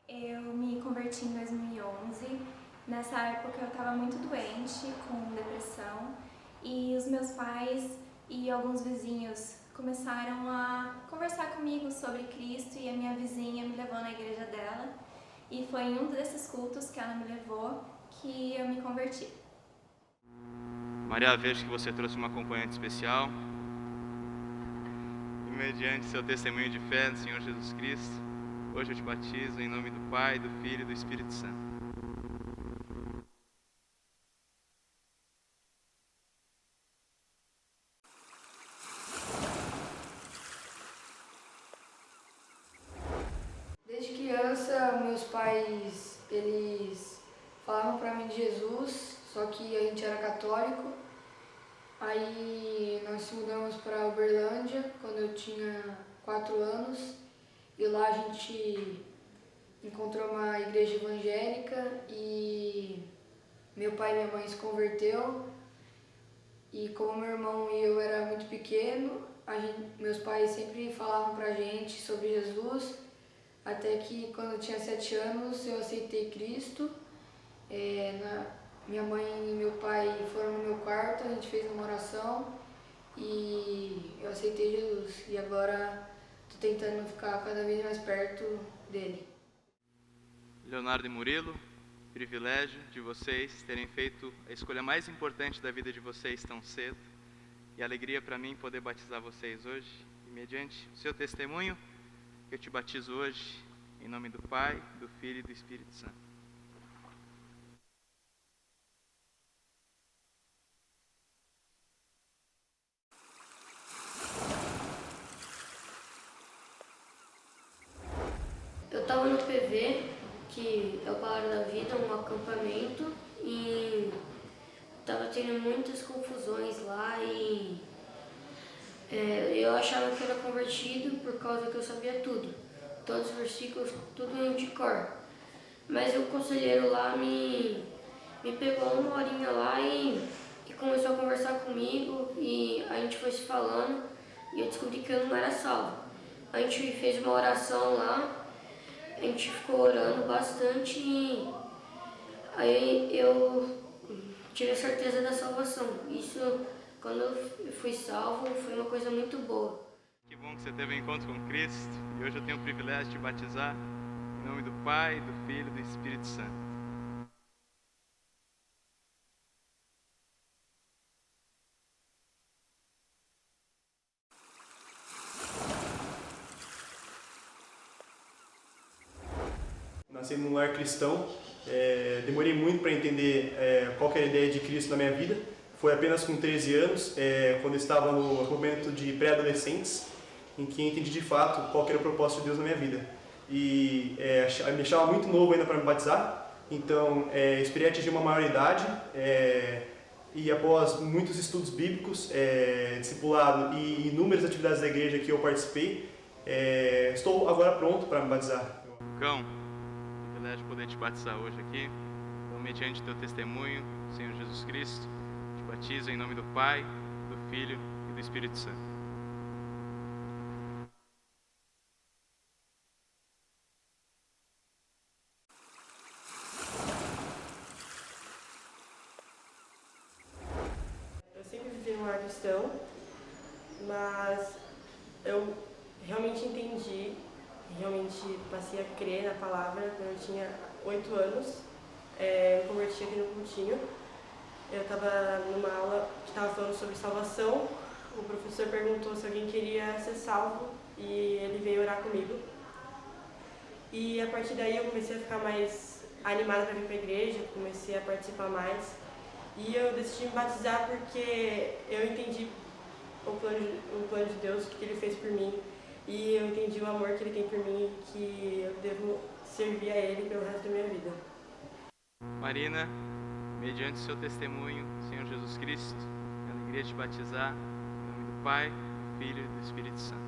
Eu me converti em 2011. Nessa época eu estava muito doente, com depressão, e os meus pais e alguns vizinhos começaram a conversar comigo sobre Cristo e a minha vizinha me levou na igreja dela. E foi em um desses cultos que ela me levou que eu me converti. Maria, vejo que você trouxe uma acompanhante especial. E mediante seu testemunho de fé no Senhor Jesus Cristo, hoje eu te batizo em nome do Pai, do Filho e do Espírito Santo. Desde criança, meus pais, eles falavam pra mim de Jesus, só que a gente era católico. Aí nós se mudamos para Uberlândia quando eu tinha 4 anos. E lá a gente encontrou uma igreja evangélica e meu pai e minha mãe se converteu. E como meu irmão e eu era muito pequeno, meus pais sempre falavam pra gente sobre Jesus. Até que quando eu tinha 7 anos eu aceitei Cristo. Minha mãe e meu pai foram no meu quarto, a gente fez uma oração e eu aceitei Jesus. E agora estou tentando ficar cada vez mais perto dele. Leonardo e Murilo, privilégio de vocês terem feito a escolha mais importante da vida de vocês tão cedo. E alegria para mim poder batizar vocês hoje. E mediante o seu testemunho, eu te batizo hoje, em nome do Pai, do Filho e do Espírito Santo. Eu estava no PV, que é o Palavra da Vida, um acampamento, e estava tendo muitas confusões lá e eu achava que era convertido por causa que eu sabia tudo, todos os versículos, tudo de cor. Mas o conselheiro lá me pegou uma horinha lá e começou a conversar comigo e a gente foi se falando e eu descobri que eu não era salvo. A gente fez uma oração lá. A gente ficou orando bastante e aí eu tive a certeza da salvação. Isso, quando eu fui salvo, foi uma coisa muito boa. Que bom que você teve um encontro com Cristo e hoje eu tenho o privilégio de te batizar em nome do Pai, do Filho e do Espírito Santo. Nasci num lar cristão, demorei muito para entender qual que era a ideia de Cristo na minha vida. Foi apenas com 13 anos, quando eu estava no momento de pré-adolescentes, em que entendi de fato qual que era o propósito de Deus na minha vida. E me achava muito novo ainda para me batizar, Então, esperei atingir uma maioridade e após muitos estudos bíblicos, discipulado e inúmeras atividades da igreja que eu participei, estou agora pronto para me batizar. Cão, privilégio poder te batizar hoje aqui. Então, mediante teu testemunho, Senhor Jesus Cristo, te batizo em nome do Pai, do Filho e do Espírito Santo. Eu sempre vivi num lar cristão, mas eu realmente entendi, realmente passei a crer na palavra quando eu tinha 8 anos. Me converti aqui no cultinho. Eu estava numa aula que estava falando sobre salvação. O professor perguntou se alguém queria ser salvo e ele veio orar comigo. E a partir daí eu comecei a ficar mais animada para vir para a igreja, comecei a participar mais. E eu decidi me batizar porque eu entendi o plano de Deus, o que Ele fez por mim. E eu entendi o amor que Ele tem por mim e que eu devo servir a Ele pelo resto da minha vida. Marina, mediante seu testemunho, Senhor Jesus Cristo, eu alegria de te batizar em nome do Pai, do Filho e do Espírito Santo.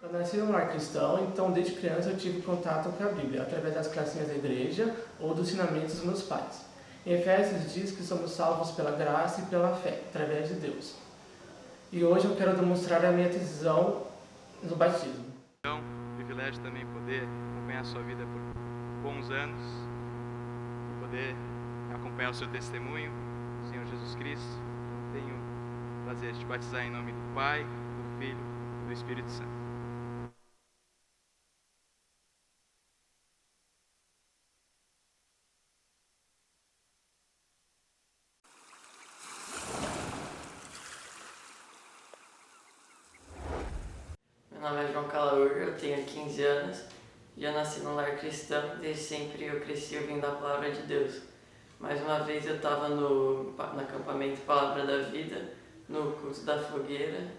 Eu nasci num lar cristão, então desde criança eu tive contato com a Bíblia, através das classinhas da igreja ou dos ensinamentos dos meus pais. Em Efésios diz que somos salvos pela graça e pela fé, através de Deus. E hoje eu quero demonstrar a minha decisão no batismo. Então, privilégio também poder acompanhar a sua vida por bons anos, poder acompanhar o seu testemunho, Senhor Jesus Cristo. Tenho o prazer de te batizar em nome do Pai, do Filho e do Espírito Santo. Meu nome é João Calaur, eu tenho 15 anos e eu nasci num lar cristão. Desde sempre eu cresci ouvindo a palavra de Deus. Mais uma vez eu estava no acampamento Palavra da Vida, no culto da fogueira,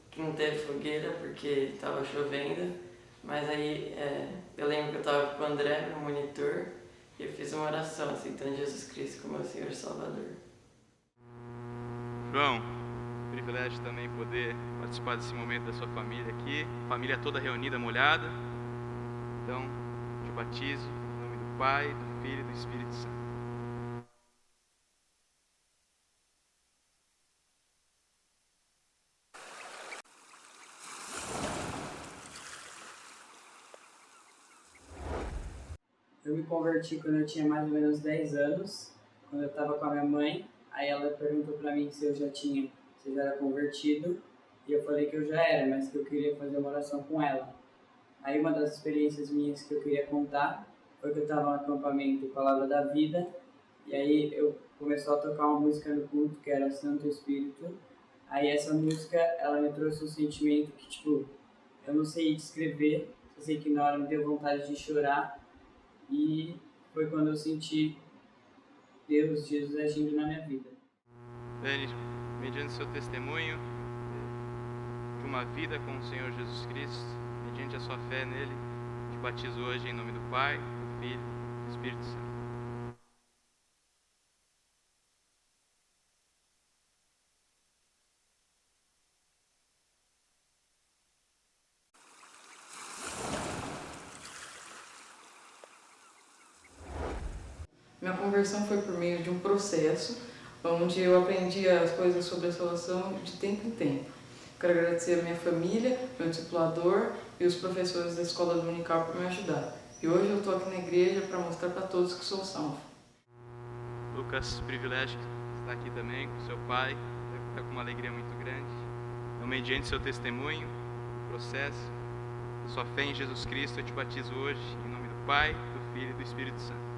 que não teve fogueira porque estava chovendo, mas aí eu lembro que eu estava com o André, meu monitor, e eu fiz uma oração aceitando Jesus Cristo como meu Senhor e Salvador. João, privilégio também poder participar desse momento da sua família aqui, família toda reunida, molhada. Então, te batizo em nome do Pai, do Filho e do Espírito Santo. Eu me converti quando eu tinha mais ou menos 10 anos, quando eu estava com a minha mãe. Aí ela perguntou para mim se eu já era convertido, e eu falei que eu já era, mas que eu queria fazer uma oração com ela. Aí uma das experiências minhas que eu queria contar foi que eu estava no acampamento Palavra da Vida, e aí eu começou a tocar uma música no culto que era Santo Espírito. Aí essa música, ela me trouxe um sentimento que, eu não sei descrever, eu sei que na hora me deu vontade de chorar, e foi quando eu senti Jesus agindo na minha vida. Dani, mediante seu testemunho de uma vida com o Senhor Jesus Cristo, mediante a sua fé nele, te batizo hoje em nome do Pai, do Filho e do Espírito Santo. Minha conversão foi por meio de um processo onde eu aprendi as coisas sobre a salvação de tempo em tempo. Quero agradecer a minha família, meu discipulador e os professores da escola do Unical por me ajudar. E hoje eu estou aqui na igreja para mostrar para todos que sou salvo. Lucas, privilégio estar aqui também com seu pai, está com uma alegria muito grande. Então, mediante seu testemunho, o processo, a sua fé em Jesus Cristo, eu te batizo hoje em nome do Pai, do Filho e do Espírito Santo.